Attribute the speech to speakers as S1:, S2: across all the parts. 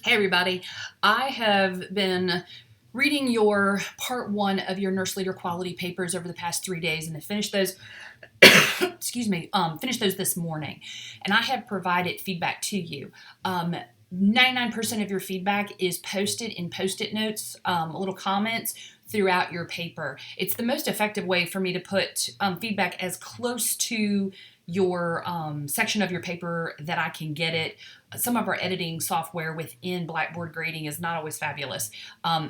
S1: Hey everybody, I have been reading your part one of your nurse leader quality papers over the past 3 days and I finished those, finished those this morning. And I have provided feedback to you. 99% of your feedback is posted in post-it notes, little comments throughout your paper. It's the most effective way for me to put feedback as close to your section of your paper that I can get it. Some of our editing software within Blackboard grading is not always fabulous.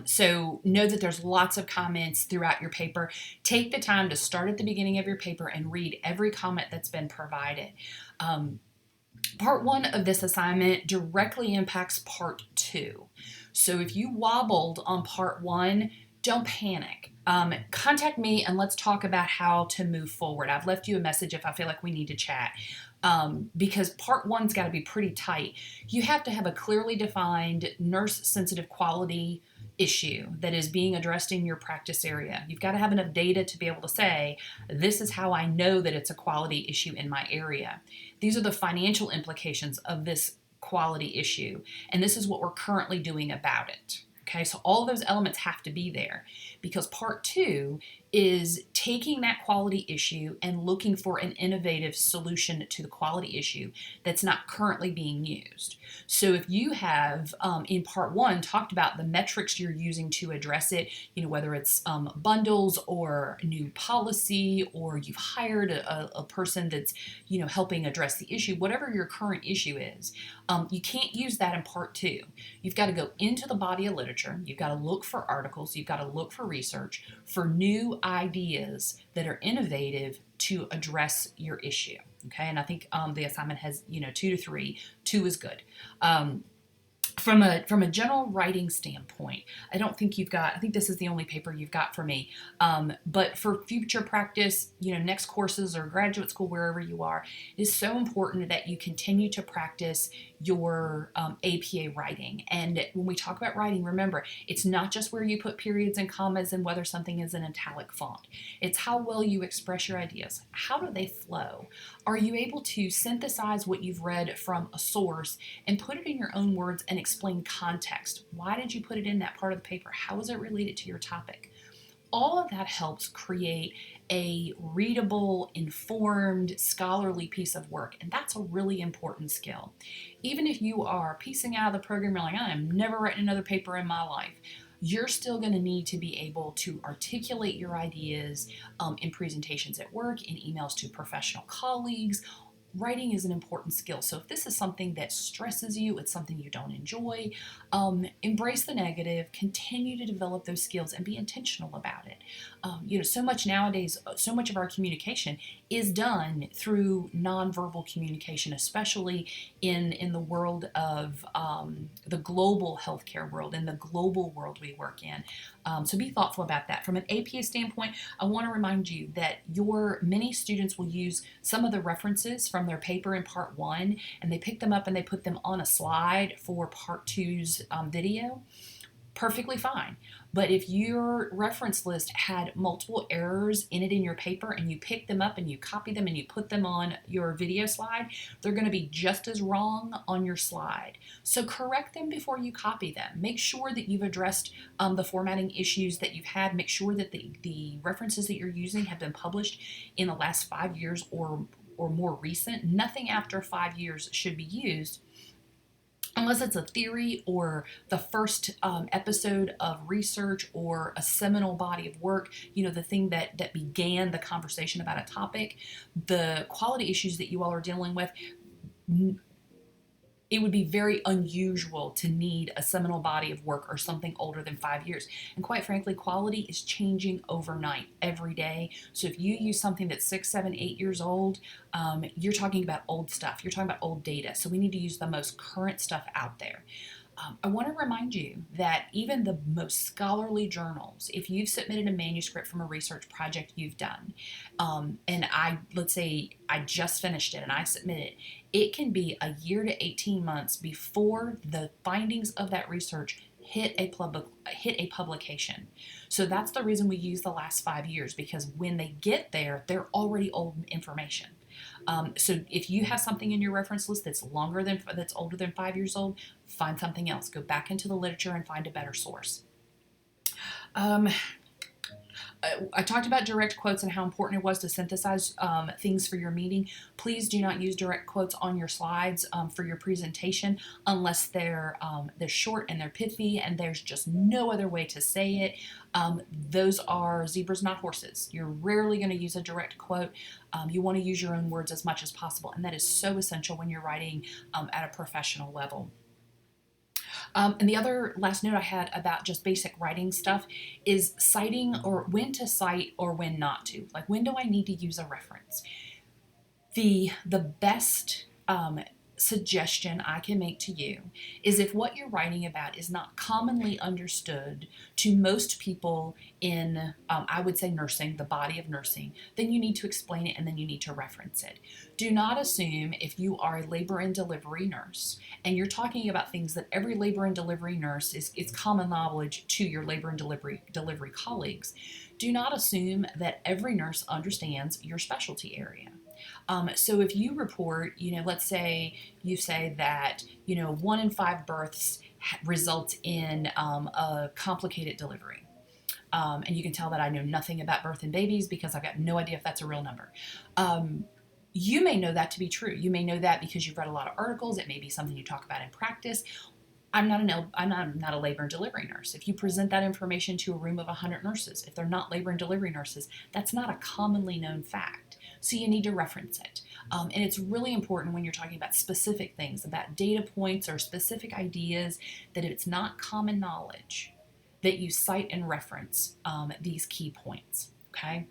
S1: So know that there's lots of comments throughout your paper. Take the time to start at the beginning of your paper and read every comment that's been provided. Part one of this assignment directly impacts part two. So if you wobbled on part one, don't panic. Contact me and let's talk about how to move forward. I've left you a message if I feel like we need to chat. Because part one's got to be pretty tight. You have to have a clearly defined nurse sensitive quality issue that is being addressed in your practice area. You've got to have enough data to be able to say, this is how I know that it's a quality issue in my area. These are the financial implications of this quality issue, and this is what we're currently doing about it. Okay, so all those elements have to be there because part two is taking that quality issue and looking for an innovative solution to the quality issue that's not currently being used. So if you have in part one talked about the metrics you're using to address it, whether it's bundles or new policy, or you've hired a person that's helping address the issue, whatever your current issue is, you can't use that in part two. You've got to go into the body of literature. You've got to look for articles. You've got to look for research for new ideas that are innovative to address your issue. Okay, and I think the assignment has 2 to 3. 2 is good. From a general writing standpoint, I think this is the only paper you've got for me. But for future practice, next courses or graduate school, wherever you are, it is so important that you continue to practice your APA writing. And when we talk about writing, remember, it's not just where you put periods and commas and whether something is an italic font. It's how well you express your ideas. How do they flow? Are you able to synthesize what you've read from a source and put it in your own words and explain context? Why did you put it in that part of the paper? How is it related to your topic? All of that helps create a readable, informed, scholarly piece of work, and that's a really important skill. Even if you are piecing out of the program, you're like, I am never writing another paper in my life, you're still going to need to be able to articulate your ideas in presentations at work, in emails to professional colleagues. Writing is an important skill. So if this is something that stresses you, it's something you don't enjoy, embrace the negative, continue to develop those skills and be intentional about it. So much nowadays, so much of our communication is done through nonverbal communication, especially in the world of the global healthcare world, in the global world we work in. So be thoughtful about that. From an APA standpoint, I want to remind you that many students will use some of the references from their paper in part one, and they pick them up and they put them on a slide for part two's video. Perfectly fine. But if your reference list had multiple errors in it in your paper and you pick them up and you copy them and you put them on your video slide, they're going to be just as wrong on your slide. So correct them before you copy them. Make sure that you've addressed the formatting issues that you've had. Make sure that the references that you're using have been published in the last 5 years or more recent. Nothing after 5 years should be used unless it's a theory or the first episode of research or a seminal body of work, the thing that began the conversation about a topic. The quality issues that you all are dealing with, it would be very unusual to need a seminal body of work or something older than 5 years. And quite frankly, quality is changing overnight every day. So if you use something that's 6, 7, 8 years old, you're talking about old stuff. You're talking about old data. So we need to use the most current stuff out there. I want to remind you that even the most scholarly journals, if you've submitted a manuscript from a research project you've done, and let's say I just finished it and I submit it can be a year to 18 months before the findings of that research hit a publication. So that's the reason we use the last 5 years, because when they get there, they're already old information. So if you have something in your reference list that's older than 5 years old, find something else. Go back into the literature and find a better source. Um, I talked about direct quotes and how important it was to synthesize things for your meeting. Please do not use direct quotes on your slides for your presentation unless they're short and they're pithy and there's just no other way to say it. Those are zebras, not horses. You're rarely going to use a direct quote. You want to use your own words as much as possible, and that is so essential when you're writing at a professional level. And the other last note I had about just basic writing stuff is citing, or when to cite or when not to. Like, when do I need to use a reference? The best suggestion I can make to you is, if what you're writing about is not commonly understood to most people in, I would say, nursing, the body of nursing, then you need to explain it and then you need to reference it. Do not assume, if you are a labor and delivery nurse and you're talking about things that every labor and delivery nurse is common knowledge to your labor and delivery colleagues, do not assume that every nurse understands your specialty area. So if you report, let's say you say that, 1 in 5 births results in a complicated delivery. And you can tell that I know nothing about birth and babies because I've got no idea if that's a real number. You may know that to be true. You may know that because you've read a lot of articles. It may be something you talk about in practice. I'm not a labor and delivery nurse. If you present that information to a room of 100 nurses, if they're not labor and delivery nurses, that's not a commonly known fact. So you need to reference it. And it's really important when you're talking about specific things, about data points or specific ideas, that if it's not common knowledge, that you cite and reference these key points. Okay.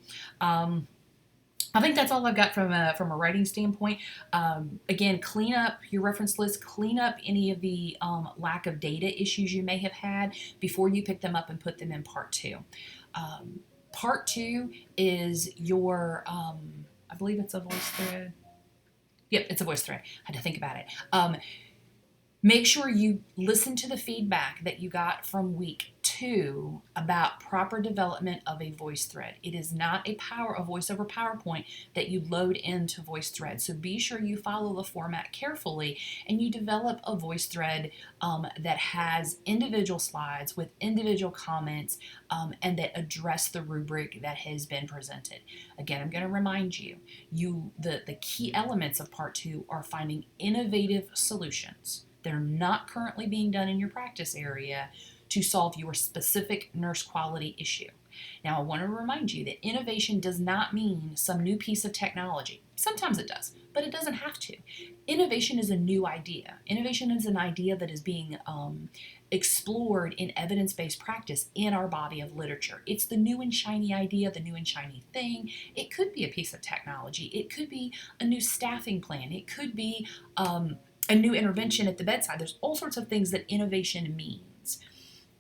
S1: I think that's all I've got from a writing standpoint. Again, clean up your reference list, clean up any of the lack of data issues you may have had before you pick them up and put them in part 2. Part 2 is your, I believe it's a voice thread. Yep, it's a voice thread. I had to think about it. Make sure you listen to the feedback that you got from week 2 about proper development of a voice thread. It is not a voice over PowerPoint that you load into voice thread. So be sure you follow the format carefully and you develop a voice thread that has individual slides with individual comments and that address the rubric that has been presented. Again, I'm going to remind you, the key elements of part 2 are finding innovative solutions. They're not currently being done in your practice area to solve your specific nurse quality issue. Now, I want to remind you that innovation does not mean some new piece of technology. Sometimes it does, but it doesn't have to. Innovation is a new idea. Innovation is an idea that is being explored in evidence-based practice in our body of literature. It's the new and shiny idea, the new and shiny thing. It could be a piece of technology. It could be a new staffing plan. It could be a new intervention at the bedside. There's all sorts of things that innovation means.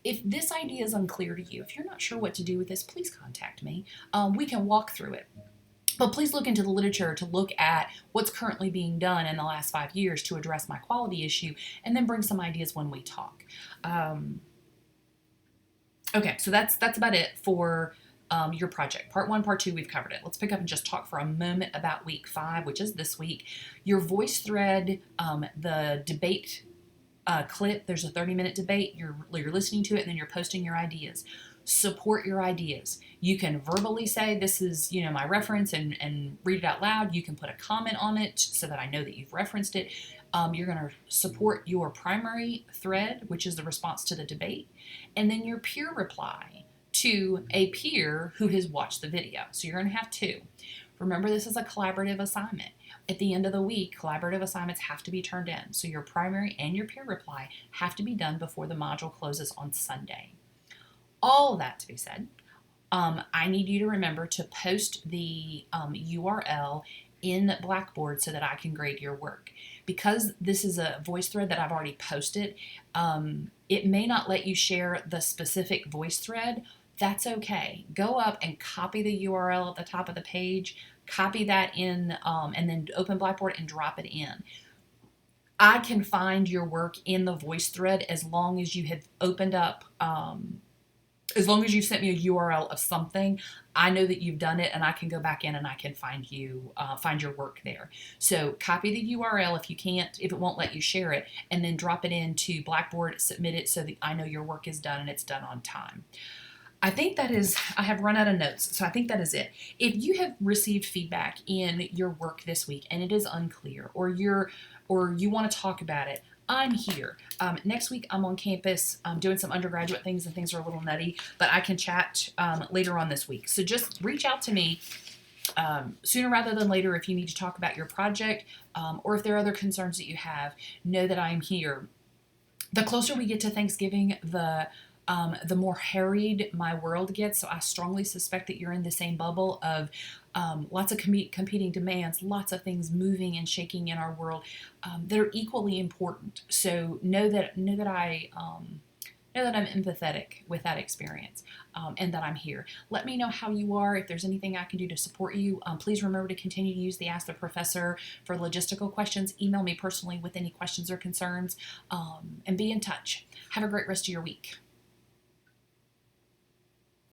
S1: If this idea is unclear to you, if you're not sure what to do with this, please contact me. We can walk through it. But please look into the literature to look at what's currently being done in the last 5 years to address my quality issue, and then bring some ideas when we talk. Okay, so that's about it for your project. Part 1, part 2, we've covered it. Let's pick up and just talk for a moment about week 5, which is this week. Your voice thread, the debate clip, there's a 30-minute debate. You're listening to it, and then you're posting your ideas. Support your ideas. You can verbally say, this is, my reference, and read it out loud. You can put a comment on it so that I know that you've referenced it. You're going to support your primary thread, which is the response to the debate, and then your peer reply to a peer who has watched the video. So you're going to have 2. Remember, this is a collaborative assignment. At the end of the week, collaborative assignments have to be turned in. So your primary and your peer reply have to be done before the module closes on Sunday. All that to be said, I need you to remember to post the URL in Blackboard so that I can grade your work. Because this is a voice thread that I've already posted, it may not let you share the specific voice thread. That's okay. Go up and copy the URL at the top of the page, copy that in, and then open Blackboard and drop it in. I can find your work in the voice thread as long as you have opened up As long as you sent me a URL of something, I know that you've done it, and I can go back in and I can find you, find your work there. So copy the URL if you can't, if it won't let you share it, and then drop it into Blackboard, submit it so that I know your work is done and it's done on time. I think that is, I have run out of notes, so I think that is it. If you have received feedback in your work this week and it is unclear, or you want to talk about it, I'm here. Next week I'm on campus doing some undergraduate things, and things are a little nutty, but I can chat later on this week. So just reach out to me sooner rather than later if you need to talk about your project, or if there are other concerns that you have. Know that I'm here. The closer we get to Thanksgiving, the more harried my world gets. So I strongly suspect that you're in the same bubble of lots of competing demands, lots of things moving and shaking in our world that are equally important. So know that I'm empathetic with that experience, and that I'm here. Let me know how you are. If there's anything I can do to support you, please remember to continue to use the Ask the Professor for logistical questions. Email me personally with any questions or concerns, and be in touch. Have a great rest of your week.